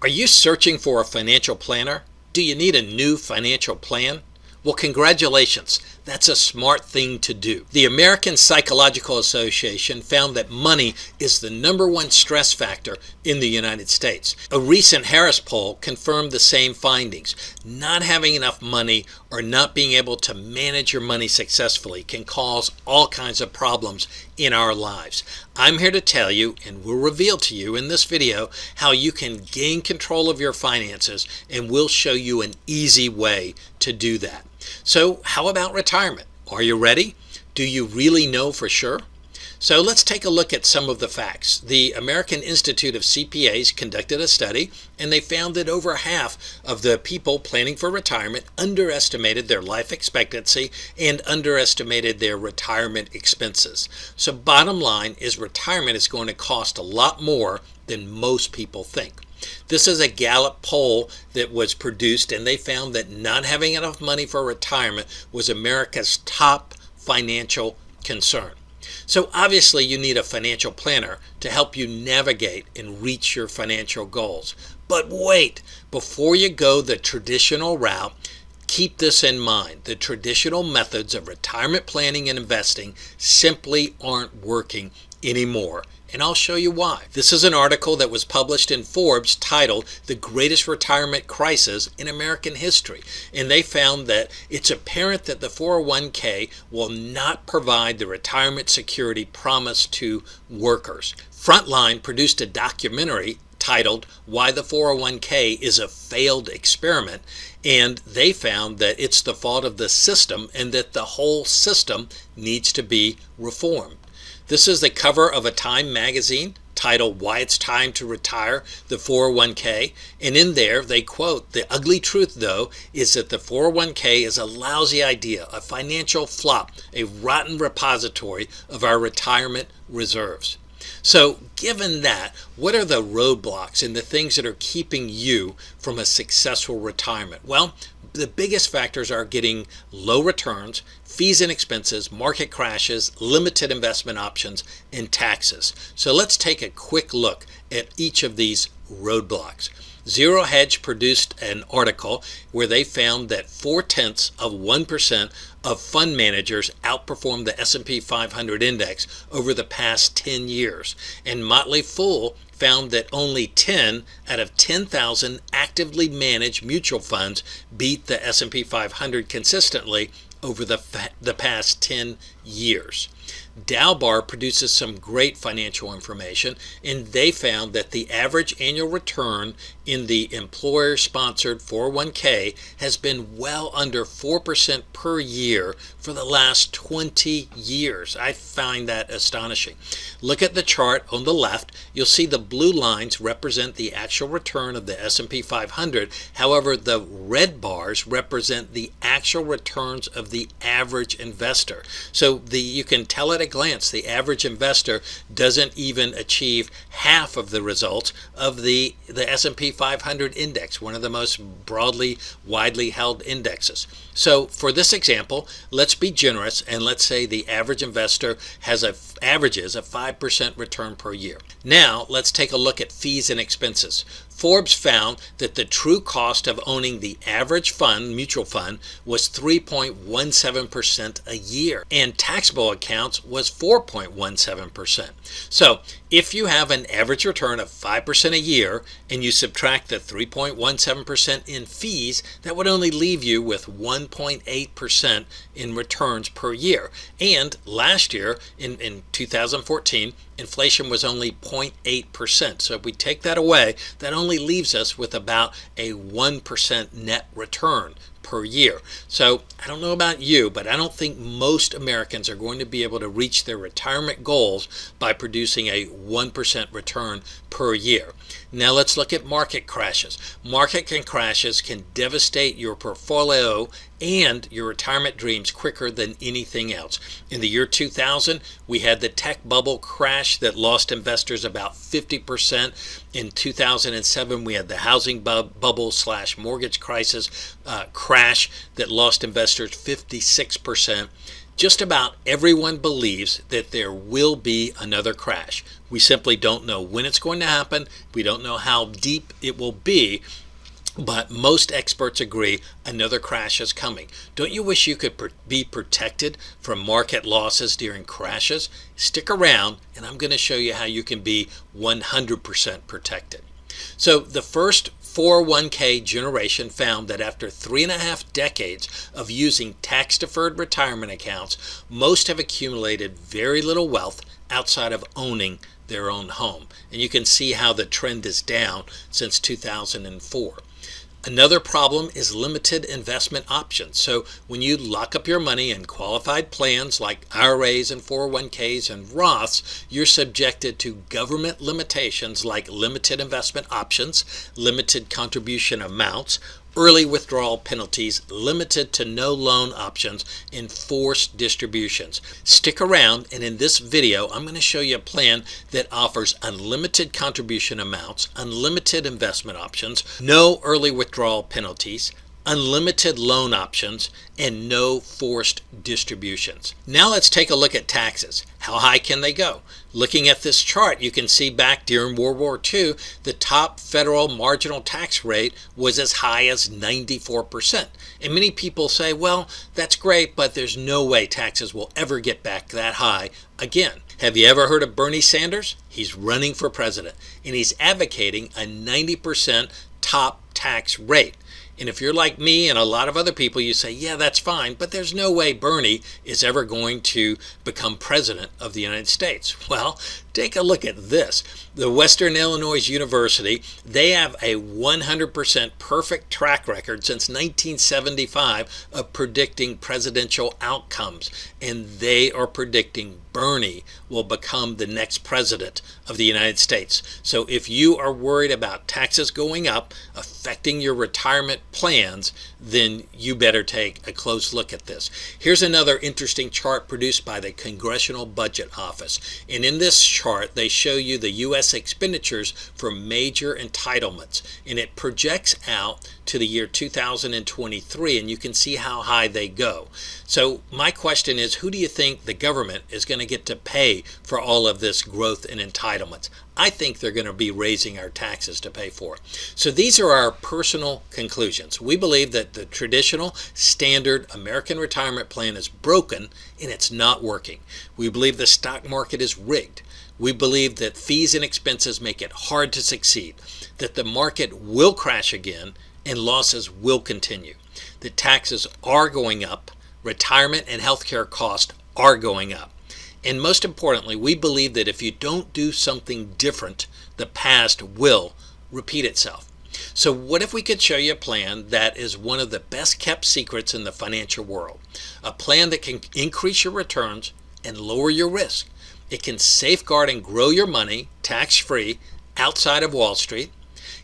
Are you searching for a financial planner? Do you need a new financial plan? Well, congratulations. That's a smart thing to do. The American Psychological Association found that money is the #1 stress factor in the United States. A recent Harris poll confirmed the same findings. Not having enough money or not being able to manage your money successfully can cause all kinds of problems in our lives. I'm here to tell you, and will reveal to you in this video, how you can gain control of your finances, and we'll show you an easy way to do that. So how about retirement? Are you ready? Do you really know for sure? So let's take a look at some of the facts. The American Institute of CPAs conducted a study, and they found that over half of the people planning for retirement underestimated their life expectancy and underestimated their retirement expenses. So bottom line is retirement is going to cost a lot more than most people think. This is a Gallup poll that was produced, and they found that not having enough money for retirement was America's top financial concern. So obviously you need a financial planner to help you navigate and reach your financial goals. But wait, before you go the traditional route, keep this in mind. The traditional methods of retirement planning and investing simply aren't working anymore. And I'll show you why. This is an article that was published in Forbes titled "The Greatest Retirement Crisis in American History." And they found that it's apparent that the 401k will not provide the retirement security promised to workers. Frontline produced a documentary titled "Why the 401k is a Failed Experiment," and they found that it's the fault of the system and that the whole system needs to be reformed. This is the cover of a Time magazine titled "Why It's Time to Retire the 401k," and in there they quote, "The ugly truth, though, is that the 401k is a lousy idea, a financial flop, a rotten repository of our retirement reserves." So given that, what are the roadblocks and the things that are keeping you from a successful retirement? Well, the biggest factors are getting low returns, fees and expenses, market crashes, limited investment options, and taxes. So let's take a quick look at each of these roadblocks. Zero Hedge produced an article where they found that 0.4% of fund managers outperformed the S&P 500 index over the past 10 years. And Motley Fool found that only 10 out of 10,000 actively managed mutual funds beat the S&P 500 consistently over the past 10 years. Dalbar produces some great financial information, and they found that the average annual return in the employer-sponsored 401k has been well under 4% per year for the last 20 years. I find that astonishing. Look at the chart on the left. You'll see the blue lines represent the actual return of the S&P 500. However, the red bars represent the actual returns of the average investor. So you can tell at a glance the average investor doesn't even achieve half of the results of the S&P 500 index, one of the most widely held indexes. So for this example, let's be generous and let's say the average investor averages a 5% return per year. Now let's take a look at fees and expenses. Forbes found that the true cost of owning the average mutual fund was 3.17% a year, and taxable accounts was 4.17%. So if you have an average return of 5% a year and you subtract the 3.17% in fees, that would only leave you with 1.8% in returns per year. And last year, in 2014, inflation was only 0.8%. So if we take that away, that only leaves us with about a 1% net return per year. So I don't know about you, but I don't think most Americans are going to be able to reach their retirement goals by producing a 1% return per year. Now let's look at market crashes. Market crashes can devastate your portfolio and your retirement dreams quicker than anything else. In the year 2000, we had the tech bubble crash that lost investors about 50%. In 2007, we had the housing bubble/mortgage crisis crash that lost investors 56%. Just about everyone believes that there will be another crash. We simply don't know when it's going to happen. We don't know how deep it will be. But most experts agree another crash is coming. Don't you wish you could be protected from market losses during crashes? Stick around and I'm going to show you how you can be 100% protected. So the first 401k generation found that after 3.5 decades of using tax-deferred retirement accounts, most have accumulated very little wealth outside of owning their own home. And you can see how the trend is down since 2004. Another problem is limited investment options. So when you lock up your money in qualified plans like IRAs and 401ks and Roths, you're subjected to government limitations like limited investment options, limited contribution amounts, early withdrawal penalties, limited to no loan options, and forced distributions. Stick around, and in this video I'm going to show you a plan that offers unlimited contribution amounts, unlimited investment options, no early withdrawal penalties, unlimited loan options, and no forced distributions. Now let's take a look at taxes. How high can they go? Looking at this chart, you can see back during World War II, the top federal marginal tax rate was as high as 94%. And many people say, well, that's great, but there's no way taxes will ever get back that high again. Have you ever heard of Bernie Sanders? He's running for president, and he's advocating a 90% top tax rate. And if you're like me and a lot of other people, you say, yeah, that's fine, but there's no way Bernie is ever going to become president of the United States. Well, take a look at this. The Western Illinois University, they have a 100% perfect track record since 1975 of predicting presidential outcomes. And they are predicting Bernie will become the next president of the United States. So if you are worried about taxes going up, affecting your retirement plans, then you better take a close look at this. Here's another interesting chart produced by the Congressional Budget Office. And in this chart, they show you the U.S. expenditures for major entitlements. And it projects out to the year 2023, and you can see how high they go. So my question is, who do you think the government is going to get to pay for all of this growth in entitlements? I think they're going to be raising our taxes to pay for it. So these are our personal conclusions. We believe that the traditional standard American retirement plan is broken and it's not working. We believe the stock market is rigged. We believe that fees and expenses make it hard to succeed, that the market will crash again and losses will continue, that taxes are going up, retirement and healthcare costs are going up. And most importantly, we believe that if you don't do something different, the past will repeat itself. So what if we could show you a plan that is one of the best kept secrets in the financial world? A plan that can increase your returns and lower your risk. It can safeguard and grow your money tax-free outside of Wall Street,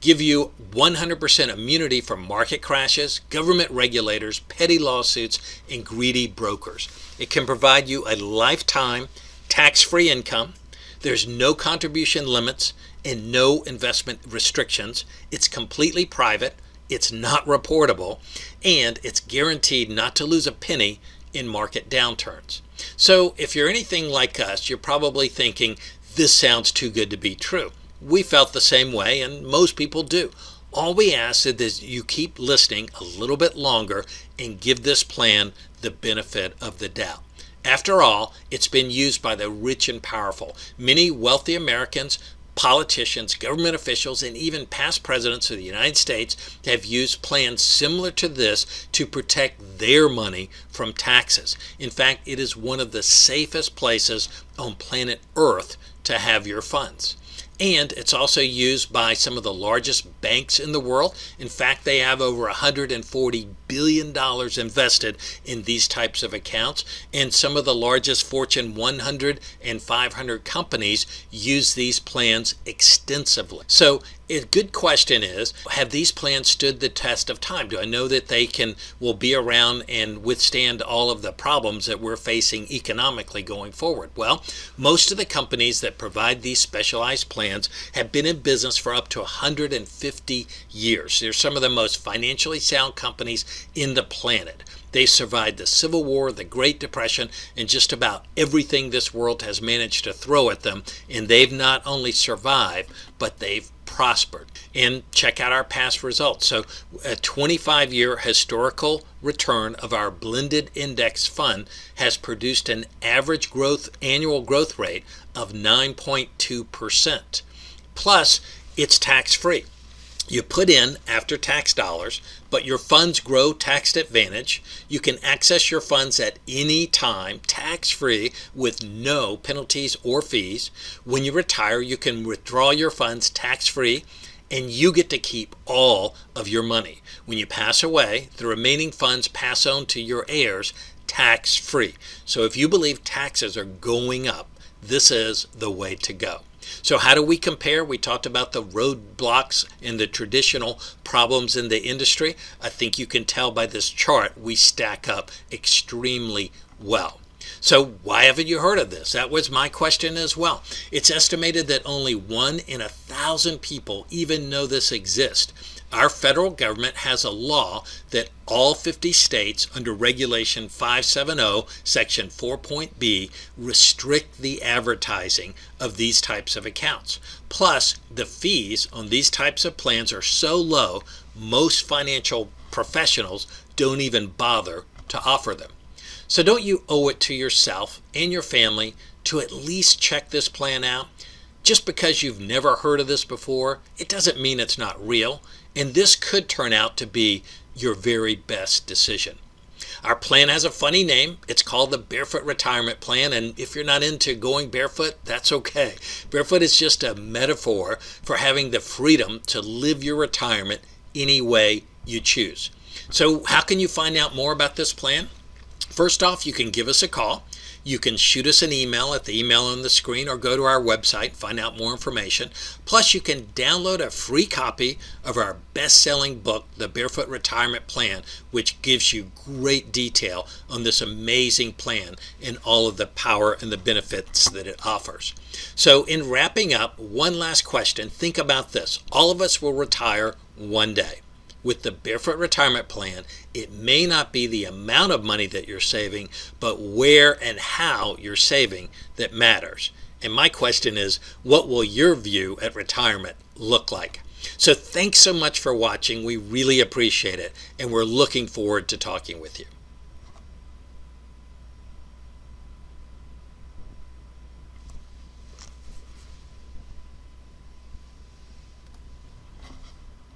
give you 100% immunity from market crashes, government regulators, petty lawsuits, and greedy brokers. It can provide you a lifetime tax-free income. There's no contribution limits and no investment restrictions. It's completely private. It's not reportable. And it's guaranteed not to lose a penny in market downturns. So if you're anything like us, you're probably thinking, this sounds too good to be true. We felt the same way, and most people do. All we ask is that you keep listening a little bit longer and give this plan the benefit of the doubt. After all, it's been used by the rich and powerful. Many wealthy Americans, politicians, government officials, and even past presidents of the United States have used plans similar to this to protect their money from taxes. In fact, it is one of the safest places on planet Earth to have your funds. And it's also used by some of the largest banks in the world. In fact, they have over $140 billion invested in these types of accounts. And some of the largest Fortune 100 and 500 companies use these plans extensively. So A good question is, have these plans stood the test of time? Do I know that they will be around and withstand all of the problems that we're facing economically going forward? Well, most of the companies that provide these specialized plans have been in business for up to 150 years. They're some of the most financially sound companies in the planet. They survived the Civil War, the Great Depression, and just about everything this world has managed to throw at them. And they've not only survived, but they've prospered. And check out our past results. So a 25-year historical return of our blended index fund has produced an average annual growth rate of 9.2%. Plus, it's tax-free. You put in after-tax dollars, but your funds grow tax advantage. You can access your funds at any time, tax-free, with no penalties or fees. When you retire, you can withdraw your funds tax-free, and you get to keep all of your money. When you pass away, the remaining funds pass on to your heirs tax-free. So if you believe taxes are going up, this is the way to go. So how do we compare? We talked about the roadblocks and the traditional problems in the industry. I think you can tell by this chart we stack up extremely well. So why haven't you heard of this? That was my question as well. It's estimated that only 1 in 1,000 people even know this exists. Our federal government has a law that all 50 states under Regulation 570, Section 4.b, restrict the advertising of these types of accounts. Plus, the fees on these types of plans are so low, most financial professionals don't even bother to offer them. So don't you owe it to yourself and your family to at least check this plan out? Just because you've never heard of this before, it doesn't mean it's not real. And this could turn out to be your very best decision. Our plan has a funny name. It's called the Barefoot Retirement Plan. And if you're not into going barefoot, that's okay. Barefoot is just a metaphor for having the freedom to live your retirement any way you choose. So how can you find out more about this plan? First off, you can give us a call. You can shoot us an email at the email on the screen or go to our website and find out more information. Plus, you can download a free copy of our best-selling book, The Barefoot Retirement Plan, which gives you great detail on this amazing plan and all of the power and the benefits that it offers. So in wrapping up, one last question. Think about this. All of us will retire one day. With the Barefoot Retirement Plan, it may not be the amount of money that you're saving, but where and how you're saving that matters. And my question is, what will your view at retirement look like? So thanks so much for watching. We really appreciate it, and we're looking forward to talking with you.